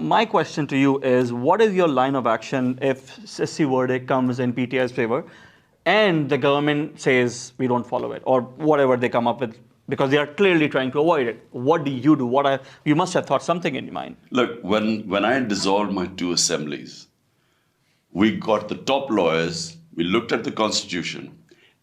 My question to you is, what is your line of action if SISI verdict comes in PTI's favor and the government says we don't follow it, or whatever they come up with, because they are clearly trying to avoid it? What do you do? You must have thought something in your mind. Look, when I dissolved my two assemblies, we got the top lawyers, we looked at the constitution.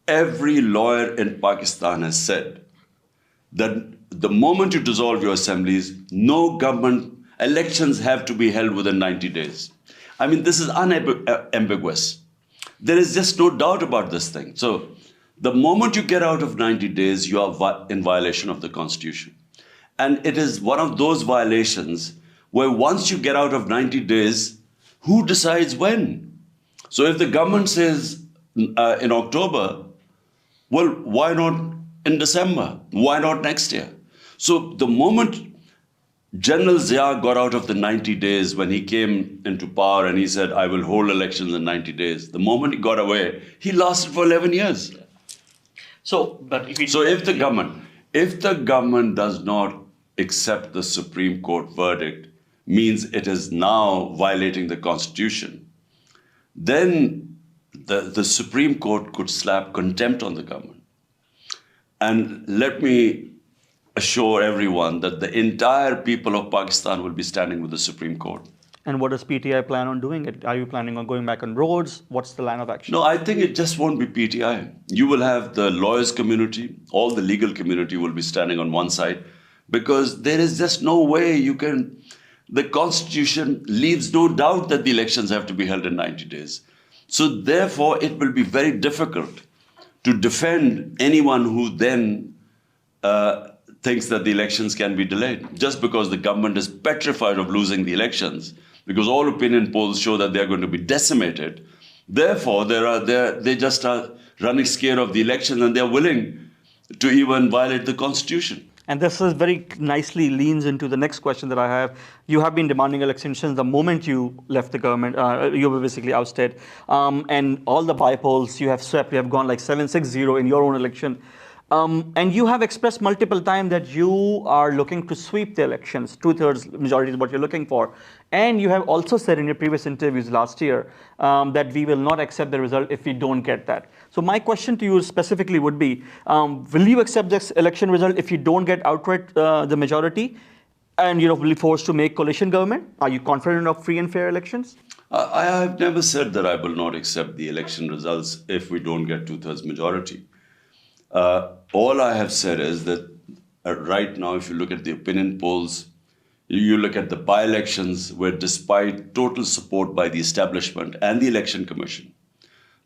Every lawyer in Pakistan has said that the moment you dissolve your assemblies, no government elections have to be held within 90 days. I mean, this is unambiguous. There is just no doubt about this thing. So the moment you get out of 90 days, you are in violation of the constitution. And it is one of those violations where once you get out of 90 days, who decides when? So if the government says in October, well, why not in December? Why not next year? So the moment General Zia got out of the 90 days when he came into power and he said, I will hold elections in 90 days, the moment he got away, he lasted for 11 years. So if the government does not accept the Supreme Court verdict, means it is now violating the Constitution, then the Supreme Court could slap contempt on the government. And let me assure everyone that the entire people of Pakistan will be standing with the Supreme Court. And what does PTI plan on doing? Are you planning on going back on roads? What's the line of action? No, I think it just won't be PTI. You will have the lawyers community, all the legal community will be standing on one side, because there is just no way you can. The Constitution leaves no doubt that the elections have to be held in 90 days. So therefore, it will be very difficult to defend anyone who then thinks that the elections can be delayed, just because the government is petrified of losing the elections, because all opinion polls show that they're going to be decimated. Therefore, they just are running scared of the election, and they're willing to even violate the Constitution. And this is very nicely leans into the next question that I have. You have been demanding elections since the moment you left the government. You were basically ousted. And all the by-polls you have swept, you have gone like 7-6-0 in your own election. And you have expressed multiple times that you are looking to sweep the elections. 2/3 majority is what you're looking for. And you have also said in your previous interviews last year that we will not accept the result if we don't get that. So my question to you specifically would be, will you accept this election result if you don't get outright the majority? And will be forced to make coalition government? Are you confident of free and fair elections? I have never said that I will not accept the election results if we don't get 2/3 majority. All I have said is that right now, if you look at the opinion polls, you look at the by-elections, where despite total support by the establishment and the Election Commission,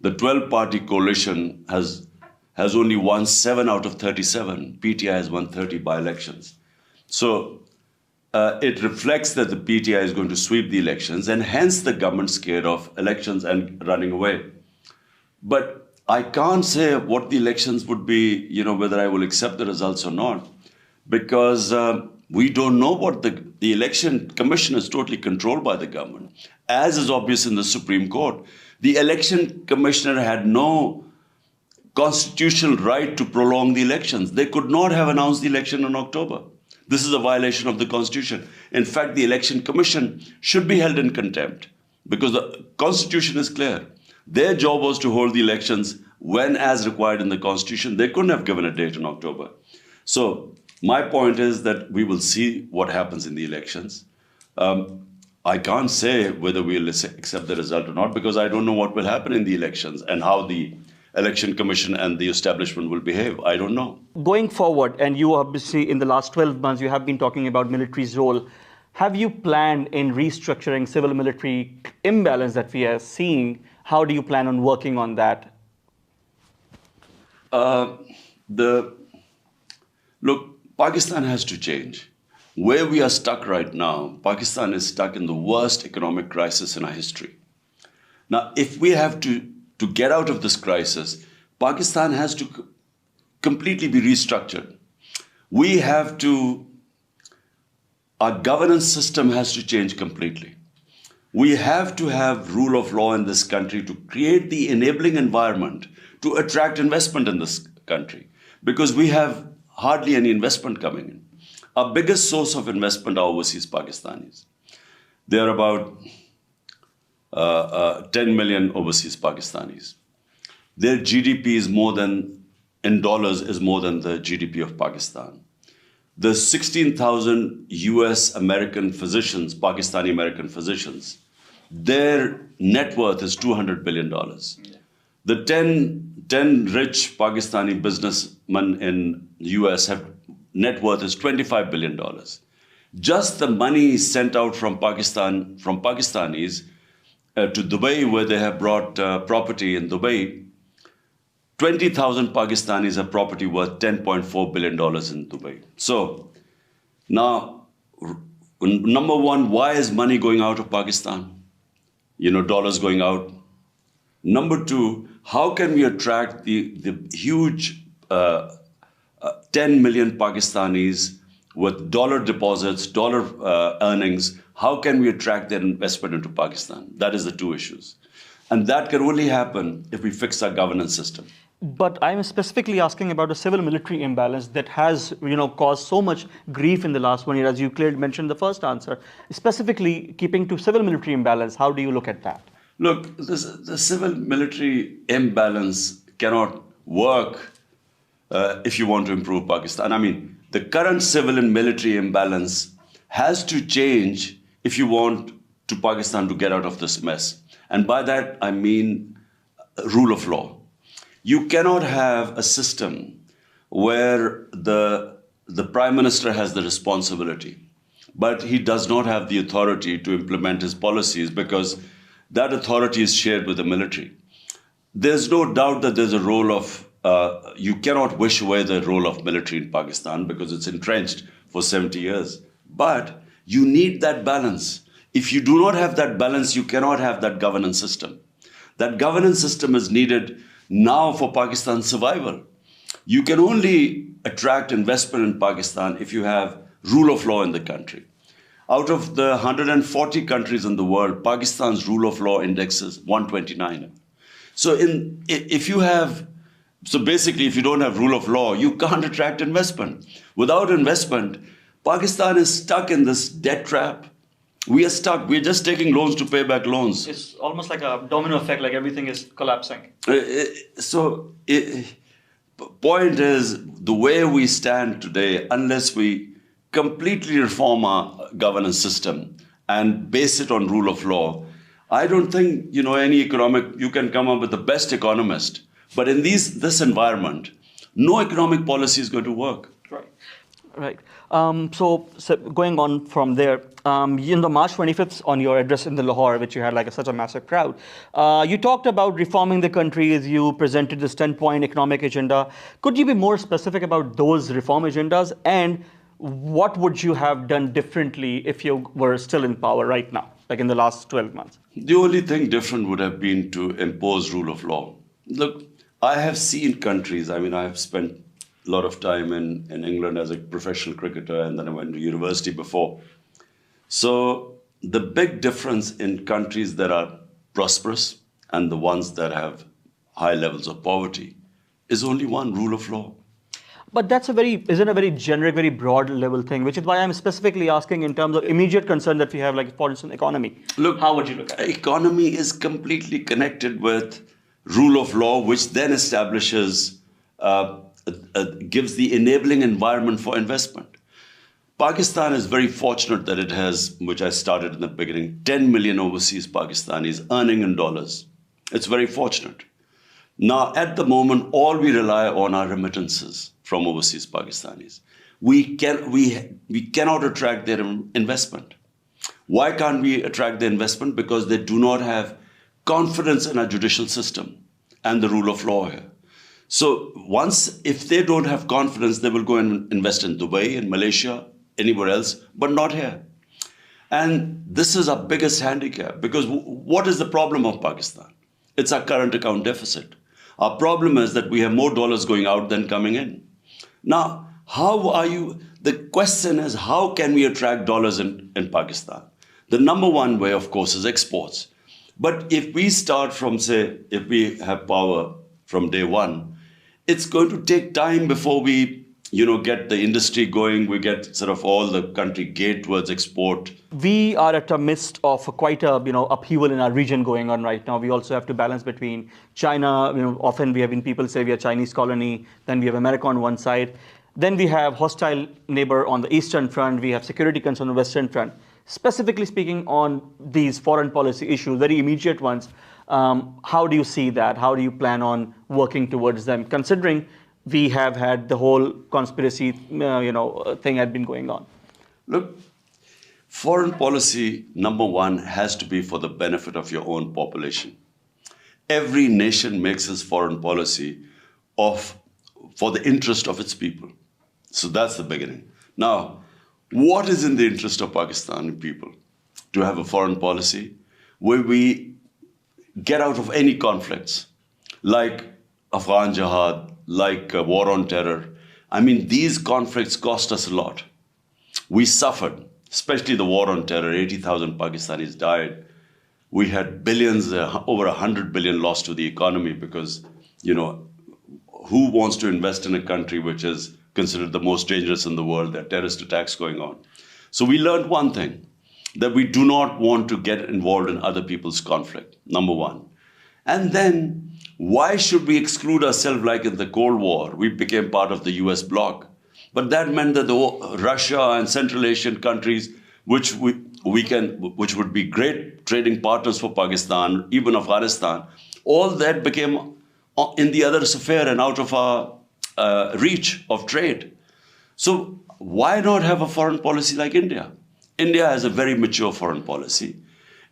the 12-party coalition has only won 7 out of 37. PTI has won 30 by-elections. So it reflects that the PTI is going to sweep the elections, and hence the government scared of elections and running away. But I can't say what the elections would be, whether I will accept the results or not, because we don't know what the election commission is totally controlled by the government, as is obvious in the Supreme Court. The election commissioner had no constitutional right to prolong the elections. They could not have announced the election in October. This is a violation of the Constitution. In fact, the election commission should be held in contempt, because the Constitution is clear. Their job was to hold the elections when as required in the Constitution. They couldn't have given a date in October. So my point is that we will see what happens in the elections. I can't say whether we'll accept the result or not, because I don't know what will happen in the elections and how the election commission and the establishment will behave. I don't know. Going forward, and you obviously in the last 12 months, you have been talking about military's role. Have you planned in restructuring civil-military imbalance that we are seeing? How do you plan on working on that? Look, Pakistan has to change. Where we are stuck right now, Pakistan is stuck in the worst economic crisis in our history. Now, if we have to get out of this crisis, Pakistan has to completely be restructured. Our governance system has to change completely. We have to have rule of law in this country to create the enabling environment to attract investment in this country, because we have hardly any investment coming in. Our biggest source of investment are overseas Pakistanis. There are about 10 million overseas Pakistanis. Their GDP is more than, in dollars, is more than the GDP of Pakistan. The 16,000 US American physicians, Pakistani American physicians, their net worth is $200 billion. The 10 rich Pakistani businessmen in the US have net worth is $25 billion. Just the money sent out from Pakistan, from Pakistanis to Dubai, where they have brought property in Dubai, 20,000 Pakistanis have property worth $10.4 billion in Dubai. So now, number one, why is money going out of Pakistan? Dollars going out. Number two, how can we attract the huge 10 million Pakistanis with dollar deposits, dollar earnings? How can we attract their investment into Pakistan? That is the two issues. And that can only happen if we fix our governance system. But I'm specifically asking about a civil-military imbalance that has, caused so much grief in the last 1 year, as you clearly mentioned in the first answer. Specifically, keeping to civil-military imbalance, how do you look at that? Look, the civil-military imbalance cannot work if you want to improve Pakistan. I mean, the current civil and military imbalance has to change if you want to Pakistan to get out of this mess. And by that, I mean rule of law. You cannot have a system where the Prime Minister has the responsibility, but he does not have the authority to implement his policies because that authority is shared with the military. There's no doubt that there's a role of, you cannot wish away the role of military in Pakistan because it's entrenched for 70 years. But you need that balance. If you do not have that balance, you cannot have that governance system. That governance system is needed now for Pakistan's survival. You can only attract investment in Pakistan if you have rule of law in the country. Out of the 140 countries in the world, Pakistan's rule of law index is 129. So basically, if you don't have rule of law, you can't attract investment. Without investment, Pakistan is stuck in this debt trap. We are stuck. We're just taking loans to pay back loans. It's almost like a domino effect, like everything is collapsing. Point is, the way we stand today, unless we completely reform our governance system and base it on rule of law, I don't think, any you can come up with the best economist. But in this environment, no economic policy is going to work. Right. So going on from there, in the March 25th, on your address in the Lahore, which you had such a massive crowd, you talked about reforming the country as you presented this 10-point economic agenda. Could you be more specific about those reform agendas, and what would you have done differently if you were still in power right now, like in the last 12 months? The only thing different would have been to impose rule of law. Look, I have seen countries, I have spent a lot of time in England as a professional cricketer, and then I went to university before. So the big difference in countries that are prosperous and the ones that have high levels of poverty is only one: rule of law. But that's isn't a very generic, very broad level thing, which is why I'm specifically asking in terms of immediate concern that we have, like for instance, economy. Look, how would you look at it? Economy is completely connected with rule of law, which then establishes, gives the enabling environment for investment. Pakistan is very fortunate that it has, which I started in the beginning, 10 million overseas Pakistanis earning in dollars. It's very fortunate. Now, at the moment, all we rely on are remittances from overseas Pakistanis. We cannot attract their investment. Why can't we attract their investment? Because they do not have confidence in our judicial system and the rule of law here. So if they don't have confidence, they will go and invest in Dubai, in Malaysia, anywhere else, but not here. And this is our biggest handicap, because what is the problem of Pakistan? It's our current account deficit. Our problem is that we have more dollars going out than coming in. Now, the question is, how can we attract dollars in Pakistan? The number one way, of course, is exports. But if we start from, if we have power from day one, it's going to take time before we get the industry going. We get sort of all the country geared towards export. We are at the midst of quite a upheaval in our region going on right now. We also have to balance between China. Often we have been people say we are Chinese colony. Then we have America on one side. Then we have hostile neighbor on the eastern front. We have security concern on the western front. Specifically speaking on these foreign policy issues, very immediate ones, how do you see that? How do you plan on working towards them, considering we have had the whole conspiracy, thing had been going on? Look, foreign policy, number one, has to be for the benefit of your own population. Every nation makes its foreign policy for the interest of its people. So that's the beginning. Now, what is in the interest of Pakistani people? To have a foreign policy where we get out of any conflicts, like Afghan jihad, like war on terror. I mean, these conflicts cost us a lot. We suffered, especially the war on terror. 80,000 Pakistanis died. We had billions, over 100 billion lost to the economy because, who wants to invest in a country which is considered the most dangerous in the world? There are terrorist attacks going on. So we learned one thing, that we do not want to get involved in other people's conflict, number one. And then, why should we exclude ourselves like in the Cold War? We became part of the US bloc. But that meant that Russia and Central Asian countries, which would be great trading partners for Pakistan, even Afghanistan, all that became in the other sphere and out of our reach of trade. So why not have a foreign policy like India? India has a very mature foreign policy.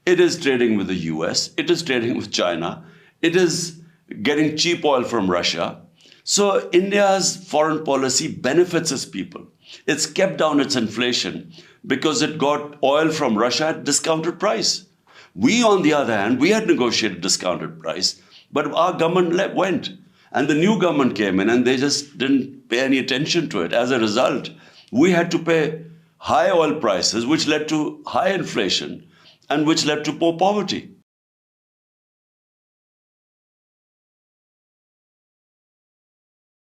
It is trading with the US. It is trading with China. It is getting cheap oil from Russia. So India's foreign policy benefits its people. It's kept down its inflation because it got oil from Russia at discounted price. We, on the other hand, we had negotiated discounted price, but our government went. And the new government came in and they just didn't pay any attention to it. As a result, we had to pay high oil prices, which led to high inflation and which led to more poverty.